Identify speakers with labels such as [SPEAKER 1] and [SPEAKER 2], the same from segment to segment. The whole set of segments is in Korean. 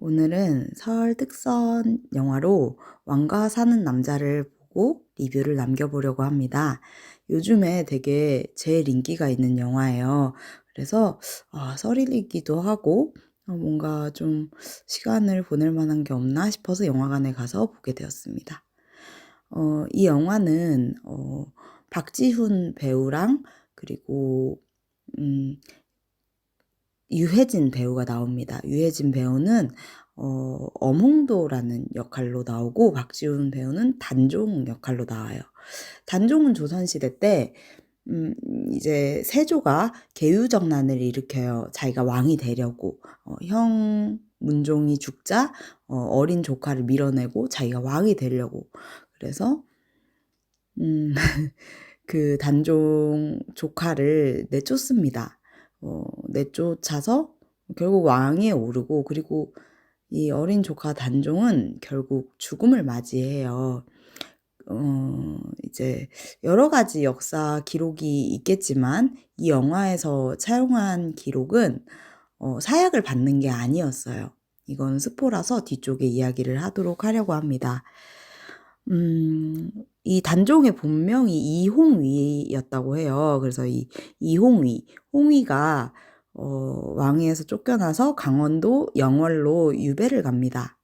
[SPEAKER 1] 오늘은 설 특선 영화로 왕가 사는 남자를 보고 리뷰를 남겨보려고 합니다. 요즘에 되게 제일 인기가 있는 영화예요. 그래서 설이기도 하고 뭔가 좀 시간을 보낼 만한 게 없나 싶어서 영화관에 가서 보게 되었습니다. 이 영화는 박지훈 배우랑 그리고 음 유해진 배우가 나옵니다. 유해진 배우는 엄홍도라는 역할로 나오고 박지훈 배우는 단종 역할로 나와요. 단종은 조선시대 때 음 이제 세조가 계유정난을 일으켜요. 자기가 왕이 되려고. 형 문종이 죽자 어린 조카를 밀어내고 자기가 왕이 되려고. 그래서 음 그 단종 조카를 내쫓습니다. 내쫓아서 결국 왕위에 오르고, 그리고 이 어린 조카 단종은 결국 죽음을 맞이해요. 이제 여러 가지 역사 기록이 있겠지만 이 영화에서 차용한 기록은 사약을 받는 게 아니었어요. 이건 스포라서 뒤쪽에 이야기를 하도록 하려고 합니다. 이 단종의 본명이 이홍위였다고 해요. 그래서 이 이홍위, 홍위가 왕위에서 쫓겨나서 강원도 영월로 유배를 갑니다.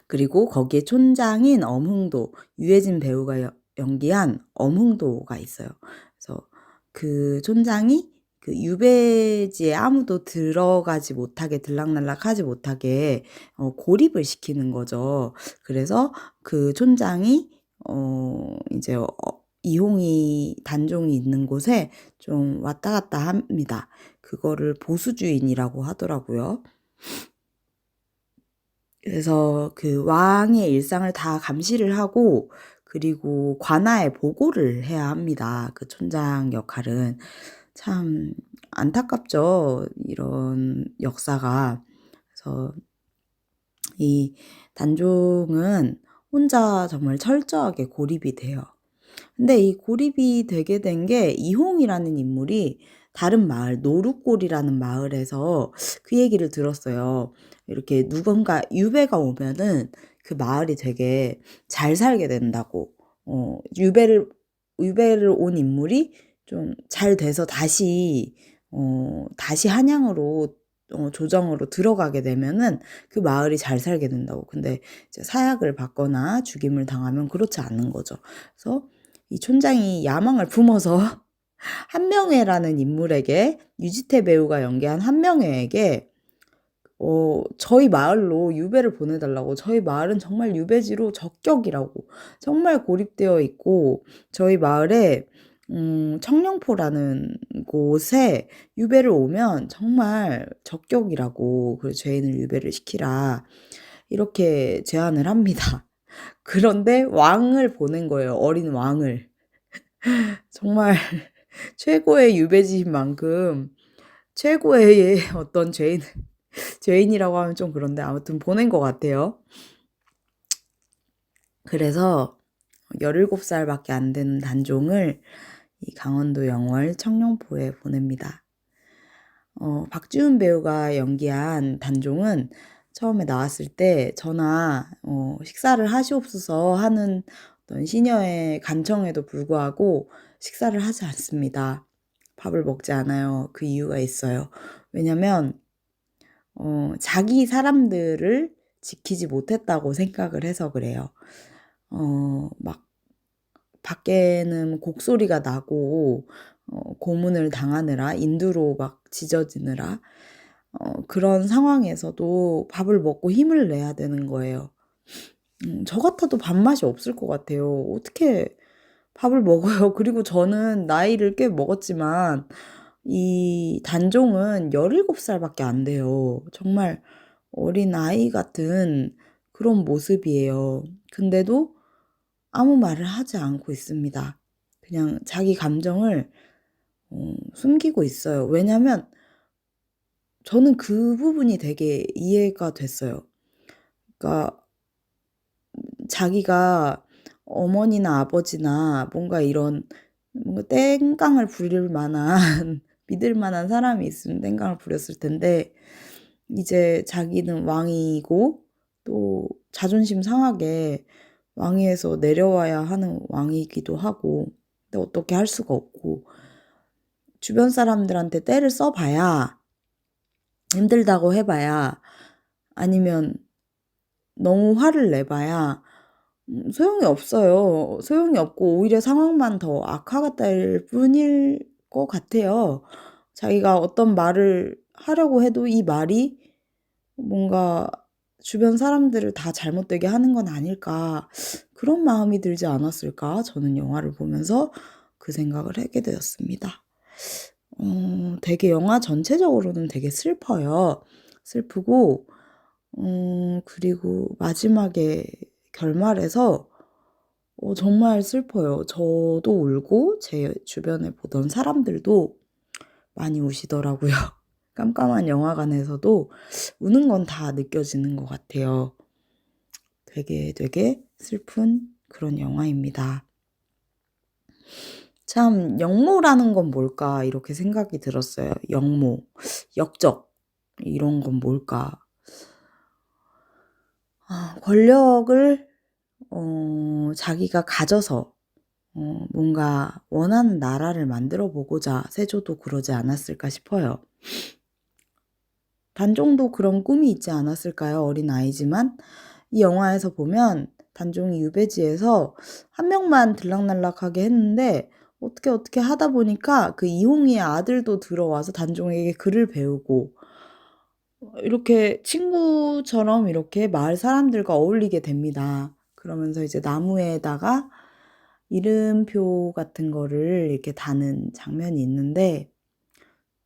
[SPEAKER 1] 그리고 거기에 촌장인 엄흥도, 유해진 배우가 연기한 엄흥도가 있어요. 그래서 그 촌장이 그 유배지에 아무도 들어가지 못하게, 들락날락하지 못하게 고립을 시키는 거죠. 그래서 그 촌장이 이제 이홍이 단종이 있는 곳에 좀 왔다 갔다 합니다. 그거를 보수주인이라고 하더라고요. 그래서 그 왕의 일상을 다 감시를 하고, 그리고 관아에 보고를 해야 합니다. 그 촌장 역할은. 참 안타깝죠, 이런 역사가. 그래서 이 단종은 혼자 정말 철저하게 고립이 돼요. 근데 이 고립이 되게 된 게 이홍이라는 인물이 다른 마을, 노루골이라는 마을에서 그 얘기를 들었어요. 이렇게 누군가 유배가 오면은 그 마을이 되게 잘 살게 된다고. 유배를 온 인물이 좀 잘 돼서 다시 한양으로, 조정으로 들어가게 되면은 그 마을이 잘 살게 된다고. 근데 이제 사약을 받거나 죽임을 당하면 그렇지 않은 거죠. 그래서 이 촌장이 야망을 품어서 한명회라는 인물에게, 유지태 배우가 연기한 한명회에게 저희 마을로 유배를 보내달라고. 저희 마을은 정말 유배지로 적격이라고. 정말 고립되어 있고 저희 마을에 청령포라는 곳에 유배를 오면 정말 적격이라고. 그래서 죄인을 유배를 시키라. 이렇게 제안을 합니다. 그런데 왕을 보낸 거예요, 어린 왕을. 정말 최고의 유배지인 만큼 최고의 어떤 죄인이라고 하면 좀 그런데 아무튼 보낸 것 같아요. 그래서 17살밖에 안 되는 단종을 이 강원도 영월 청령포에 보냅니다. 박지훈 배우가 연기한 단종은 처음에 나왔을 때 저나 식사를 하시옵소서 하는 어떤 시녀의 간청에도 불구하고 식사를 하지 않습니다. 밥을 먹지 않아요. 그 이유가 있어요. 왜냐면 자기 사람들을 지키지 못했다고 생각을 해서 그래요. 막 밖에는 곡소리가 나고 고문을 당하느라, 인두로 막 찢어지느라 그런 상황에서도 밥을 먹고 힘을 내야 되는 거예요. 저 같아도 밥맛이 없을 것 같아요. 어떻게 밥을 먹어요. 그리고 저는 나이를 꽤 먹었지만 이 단종은 17살밖에 안 돼요. 정말 어린아이 같은 그런 모습이에요. 근데도 아무 말을 하지 않고 있습니다. 그냥 자기 감정을 숨기고 있어요. 왜냐면 저는 그 부분이 되게 이해가 됐어요. 그러니까 자기가 어머니나 아버지나 뭔가 이런, 뭔가 땡깡을 부릴 만한 믿을 만한 사람이 있으면 땡깡을 부렸을 텐데 이제 자기는 왕이고 또 자존심 상하게 왕위에서 내려와야 하는 왕이기도 하고, 근데 어떻게 할 수가 없고, 주변 사람들한테 떼를 써봐야, 힘들다고 해봐야, 아니면 너무 화를 내봐야 소용이 없어요. 소용이 없고 오히려 상황만 더 악화될 뿐일 것 같아요. 자기가 어떤 말을 하려고 해도 이 말이 뭔가 주변 사람들을 다 잘못되게 하는 건 아닐까, 그런 마음이 들지 않았을까, 저는 영화를 보면서 그 생각을 하게 되었습니다. 되게 영화 전체적으로는 되게 슬퍼요. 슬프고 그리고 마지막에 결말에서 정말 슬퍼요. 저도 울고 제 주변에 보던 사람들도 많이 우시더라고요. 깜깜한 영화관에서도 우는 건 다 느껴지는 것 같아요. 되게 슬픈 그런 영화입니다. 참, 역모라는 건 뭘까 이렇게 생각이 들었어요. 역모, 역적, 이런 건 뭘까. 권력을 자기가 가져서 뭔가 원하는 나라를 만들어 보고자 세조도 그러지 않았을까 싶어요. 단종도 그런 꿈이 있지 않았을까요? 어린아이지만 이 영화에서 보면 단종이 유배지에서 한 명만 들락날락하게 했는데 어떻게 하다 보니까 그 이홍이의 아들도 들어와서 단종에게 글을 배우고 이렇게 친구처럼 이렇게 마을 사람들과 어울리게 됩니다. 그러면서 이제 나무에다가 이름표 같은 거를 이렇게 다는 장면이 있는데,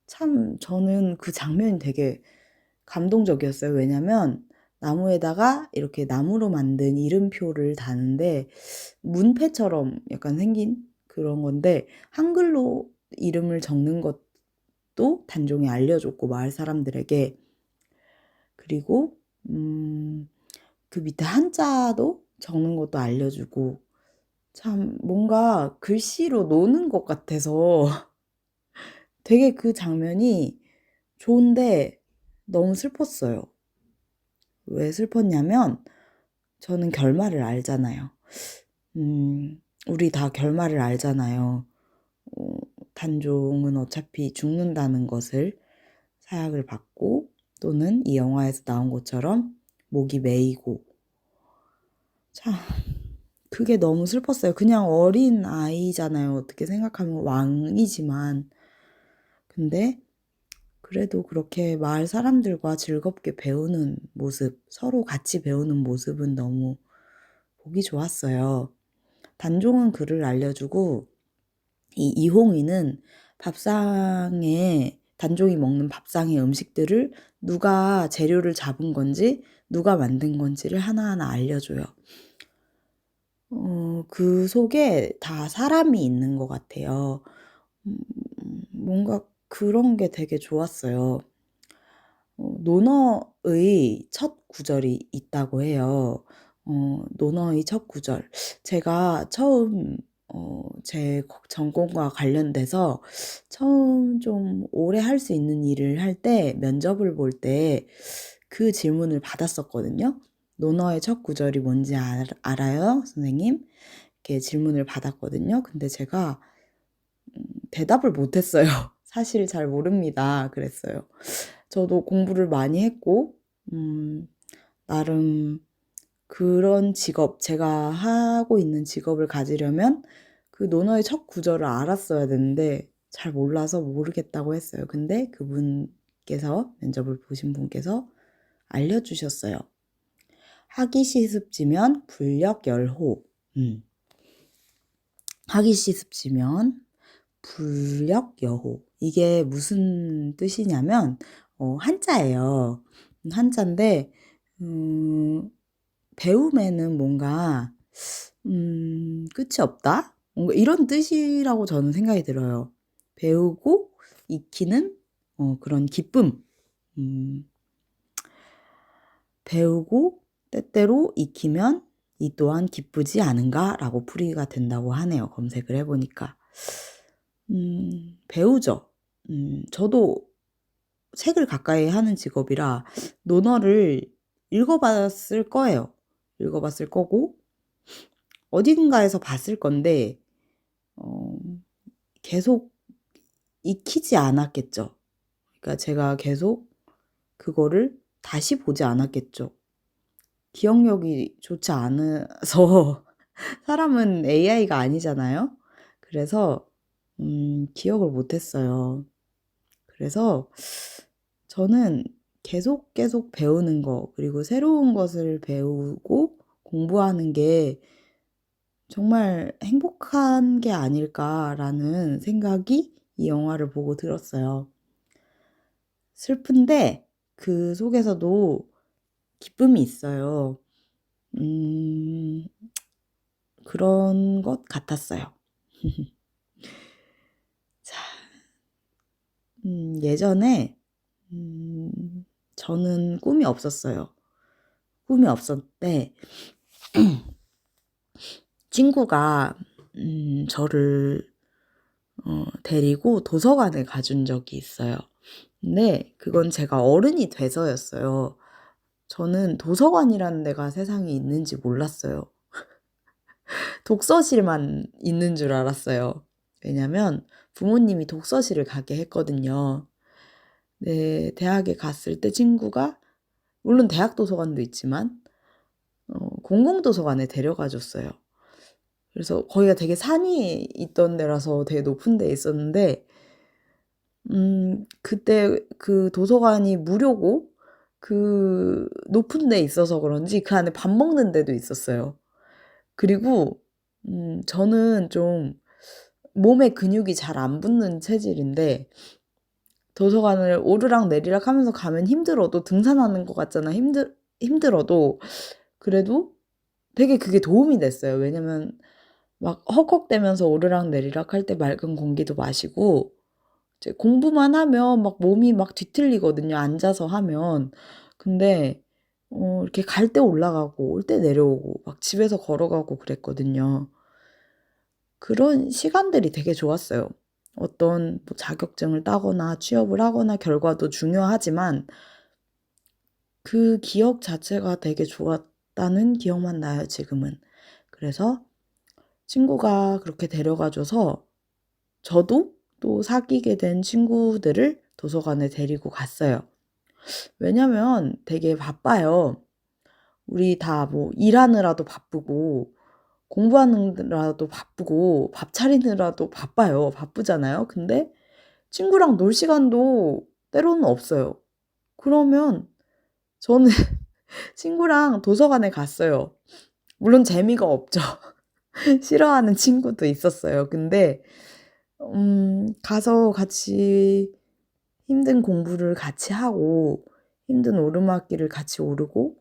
[SPEAKER 1] 참 저는 그 장면이 되게 감동적이었어요. 왜냐면 나무에다가 이렇게 나무로 만든 이름표를 다는데 문패처럼 약간 생긴 그런 건데, 한글로 이름을 적는 것도 단종이 알려줬고 마을 사람들에게, 그리고 그 밑에 한자도 적는 것도 알려주고, 참 뭔가 글씨로 노는 것 같아서 되게 그 장면이 좋은데 너무 슬펐어요. 왜 슬펐냐면 저는 결말을 알잖아요. 우리 다 결말을 알잖아요. 단종은 어차피 죽는다는 것을 사약을 받고, 또는 이 영화에서 나온 것처럼 목이 메이고, 참 그게 너무 슬펐어요. 그냥 어린 아이잖아요. 어떻게 생각하면 왕이지만. 근데 그래도 그렇게 마을 사람들과 즐겁게 배우는 모습, 서로 같이 배우는 모습은 너무 보기 좋았어요. 단종은 글을 알려주고 이 이홍이는 밥상에, 단종이 먹는 밥상의 음식들을 누가 재료를 잡은 건지 누가 만든 건지를 하나하나 알려줘요. 그 속에 다 사람이 있는 것 같아요. 뭔가 그런 게 되게 좋았어요. 논어의 첫 구절이 있다고 해요. 논어의 첫 구절. 제가 처음 제 전공과 관련돼서 처음 좀 오래 할 수 있는 일을 할 때, 면접을 볼 때 그 질문을 받았었거든요. 논어의 첫 구절이 뭔지 알아요, 선생님? 이렇게 질문을 받았거든요. 근데 제가 대답을 못했어요. 사실 잘 모릅니다, 그랬어요. 저도 공부를 많이 했고 나름 그런 직업, 제가 하고 있는 직업을 가지려면 그 논어의 첫 구절을 알았어야 되는데 잘 몰라서 모르겠다고 했어요. 근데 그분께서, 면접을 보신 분께서 알려주셨어요. 하기시습지면 불력열호. 하기시습지면 불력여호. 이게 무슨 뜻이냐면 한자예요. 한자인데 배움에는 뭔가 끝이 없다? 뭔가 이런 뜻이라고 저는 생각이 들어요. 배우고 익히는 그런 기쁨. 배우고 때때로 익히면 이 또한 기쁘지 않은가라고 풀이가 된다고 하네요. 검색을 해보니까. 배우죠. 저도 책을 가까이 하는 직업이라 논어를 읽어봤을 거예요. 읽어봤을 거고 어딘가에서 봤을 건데 어 계속 익히지 않았겠죠. 그러니까 제가 계속 그거를 다시 보지 않았겠죠. 기억력이 좋지 않아서 사람은 AI가 아니잖아요. 그래서 기억을 못 했어요. 그래서 저는 계속 배우는 거 그리고 새로운 것을 배우고 공부하는 게 정말 행복한 게 아닐까라는 생각이 이 영화를 보고 들었어요. 슬픈데 그 속에서도 기쁨이 있어요. 음 그런 것 같았어요. 자 예전에 저는 꿈이 없었어요. 꿈이 없었는데 친구가 저를 데리고 도서관에 가준 적이 있어요. 근데 그건 제가 어른이 돼서였어요. 저는 도서관이라는 데가 세상에 있는지 몰랐어요. 독서실만 있는 줄 알았어요. 왜냐면 부모님이 독서실을 가게 했거든요. 네, 대학에 갔을 때 친구가 물론 대학 도서관도 있지만 공공도서관에 데려가 줬어요. 그래서 거기가 되게 산이 있던 데라서 되게 높은 데에 있었는데 그때 그 도서관이 무료고 그 높은 데에 있어서 그런지 그 안에 밥 먹는 데도 있었어요. 그리고 저는 좀 몸에 근육이 잘 안 붙는 체질인데 도서관을 오르락내리락 하면서 가면 힘들어도 등산하는 것 같잖아. 힘들어도 그래도 되게 그게 도움이 됐어요. 왜냐면 막 헉헉대면서 오르락내리락 할 때 맑은 공기도 마시고 이제 공부만 하면 막 몸이 막 뒤틀리거든요, 앉아서 하면. 근데 이렇게 갈 때 올라가고 올 때 내려오고 막 집에서 걸어가고 그랬거든요. 그런 시간들이 되게 좋았어요. 어떤 뭐 자격증을 따거나 취업을 하거나 결과도 중요하지만 그 기억 자체가 되게 좋았다는 기억만 나요, 지금은. 그래서 친구가 그렇게 데려가 줘서 저도 또 사귀게 된 친구들을 도서관에 데리고 갔어요. 왜냐면 되게 바빠요. 우리 다 뭐 일하느라도 바쁘고 공부하느라도 바쁘고 밥 차리느라도 바빠요. 바쁘잖아요. 근데 친구랑 놀 시간도 때로는 없어요. 그러면 저는 친구랑 도서관에 갔어요. 물론 재미가 없죠. 싫어하는 친구도 있었어요. 근데 가서 같이 힘든 공부를 같이 하고 힘든 오르막길을 같이 오르고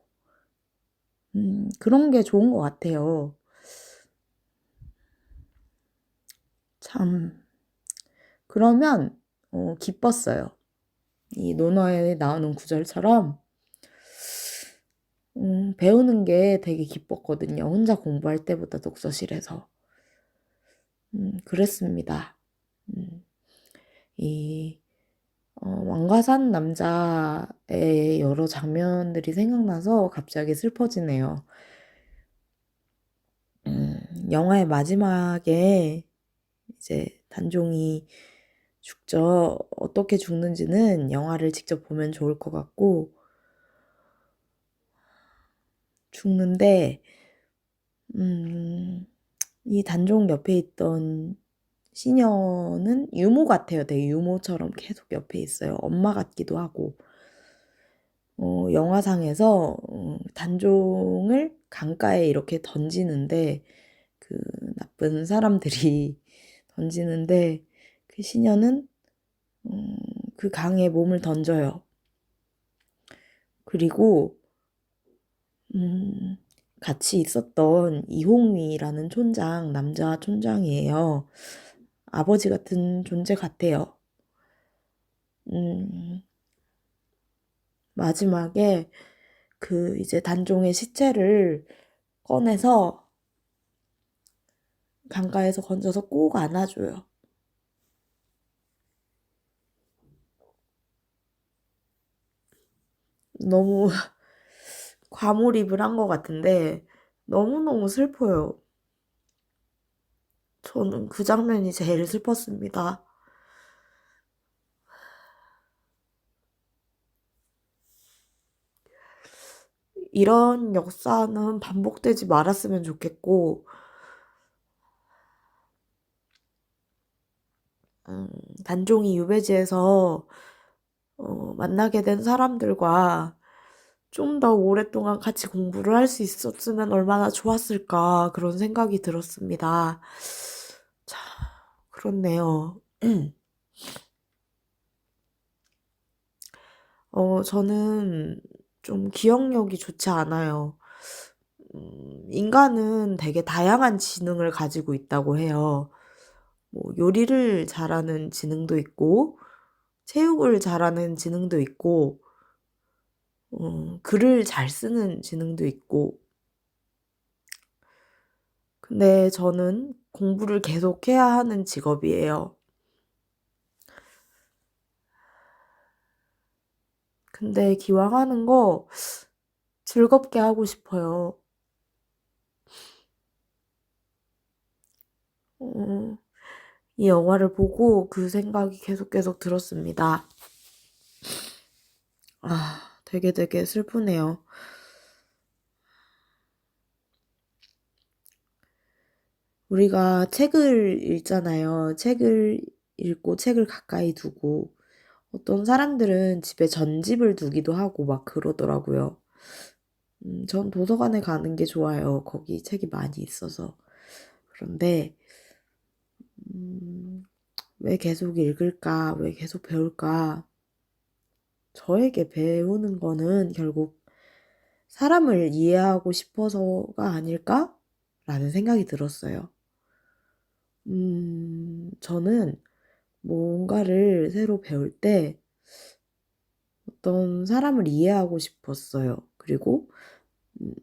[SPEAKER 1] 그런 게 좋은 것 같아요. 참 그러면 기뻤어요. 이 논어에 나오는 구절처럼 배우는 게 되게 기뻤거든요. 혼자 공부할 때보다 독서실에서. 그랬습니다. 음 이 왕가산 남자의 여러 장면들이 생각나서 갑자기 슬퍼지네요. 영화의 마지막에 이제 단종이 죽죠. 어떻게 죽는지는 영화를 직접 보면 좋을 것 같고 죽는데 음 이 단종 옆에 있던 시녀는 유모 같아요. 되게 유모처럼 계속 옆에 있어요. 엄마 같기도 하고. 영화상에서 단종을 강가에 이렇게 던지는데 그 나쁜 사람들이 던지는데 그 시녀는 음 그 강에 몸을 던져요. 그리고 음 같이 있었던 이홍위라는 촌장, 남자 촌장이에요. 아버지 같은 존재 같아요. 음 마지막에 그 이제 단종의 시체를 꺼내서 강가에서 건져서 꼭 안아 줘요. 너무 과몰입을 한 것 같은데 너무너무 슬퍼요. 저는 그 장면이 제일 슬펐습니다. 이런 역사는 반복되지 말았으면 좋겠고, 음, 단종이 유배지에서 만나게 된 사람들과 좀 더 오랫동안 같이 공부를 할 수 있었으면 얼마나 좋았을까 그런 생각이 들었습니다. 자, 그렇네요. 저는 좀 기억력이 좋지 않아요. 인간은 되게 다양한 지능을 가지고 있다고 해요. 뭐 요리를 잘하는 지능도 있고, 체육을 잘하는 지능도 있고, 글을 잘 쓰는 지능도 있고. 근데 저는 공부를 계속해야 하는 직업이에요. 근데 기왕 하는 거 즐겁게 하고 싶어요. 어, 이 영화를 보고 그 생각이 계속 들었습니다. 되게 슬프네요. 우리가 책을 읽잖아요. 책을 읽고 책을 가까이 두고 어떤 사람들은 집에 전집을 두기도 하고 막 그러더라고요. 전 도서관에 가는 게 좋아요. 거기 책이 많이 있어서. 그런데 음, 왜 계속 읽을까? 왜 계속 배울까? 저에게 배우는 거는 결국 사람을 이해하고 싶어서가 아닐까라는 생각이 들었어요. 저는 뭔가를 새로 배울 때 어떤 사람을 이해하고 싶었어요. 그리고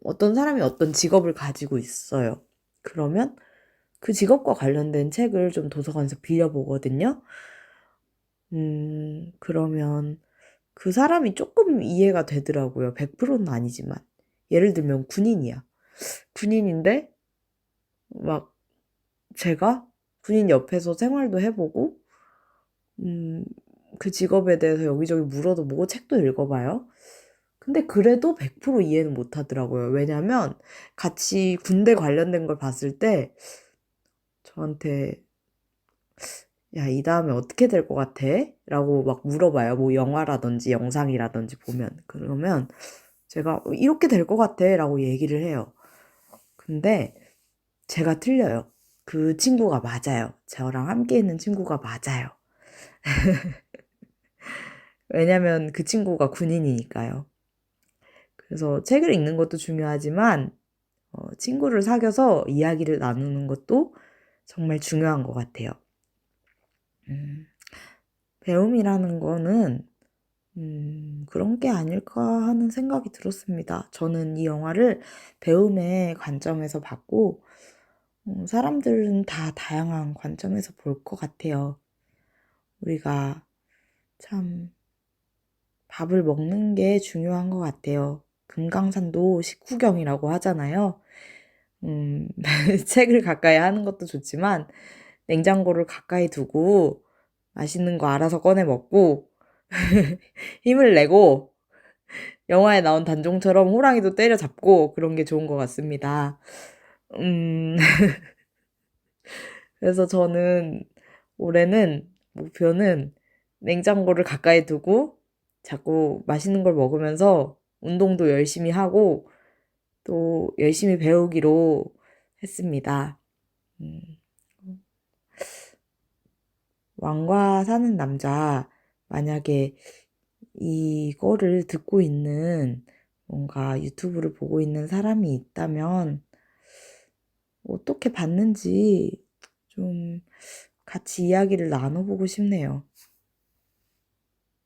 [SPEAKER 1] 어떤 사람이 어떤 직업을 가지고 있어요. 그러면 그 직업과 관련된 책을 좀 도서관에서 빌려보거든요. 그러면 그 사람이 조금 이해가 되더라고요. 100%는 아니지만. 예를 들면 군인이야. 군인인데 막 제가 군인 옆에서 생활도 해보고 음, 그 직업에 대해서 여기저기 물어도 보고 책도 읽어봐요. 근데 그래도 100% 이해는 못 하더라고요. 왜냐면 같이 군대 관련된 걸 봤을 때 저한테 야, 이 다음에 어떻게 될 것 같아? 라고 막 물어봐요. 뭐 영화라든지 영상이라든지 보면. 그러면 제가 이렇게 될 것 같아 라고 얘기를 해요. 근데 제가 틀려요. 그 친구가 맞아요. 저랑 함께 있는 친구가 맞아요. 왜냐면 그 친구가 군인이니까요. 그래서 책을 읽는 것도 중요하지만 친구를 사귀어서 이야기를 나누는 것도 정말 중요한 것 같아요. 음, 배움이라는 거는 그런 게 아닐까 하는 생각이 들었습니다. 저는 이 영화를 배움의 관점에서 봤고, 사람들은 다 다양한 관점에서 볼 것 같아요. 우리가 참 밥을 먹는 게 중요한 것 같아요. 금강산도 식후경이라고 하잖아요. 책을 가까이 하는 것도 좋지만, 냉장고를 가까이 두고, 맛있는 거 알아서 꺼내 먹고, 힘을 내고, 영화에 나온 단종처럼 호랑이도 때려잡고, 그런 게 좋은 것 같습니다. 음, 그래서 저는 올해는 목표는 냉장고를 가까이 두고, 자꾸 맛있는 걸 먹으면서 운동도 열심히 하고, 또 열심히 배우기로 했습니다. 음, 왕과 사는 남자, 만약에 이거를 듣고 있는 뭔가 유튜브를 보고 있는 사람이 있다면 어떻게 봤는지 좀 같이 이야기를 나눠보고 싶네요.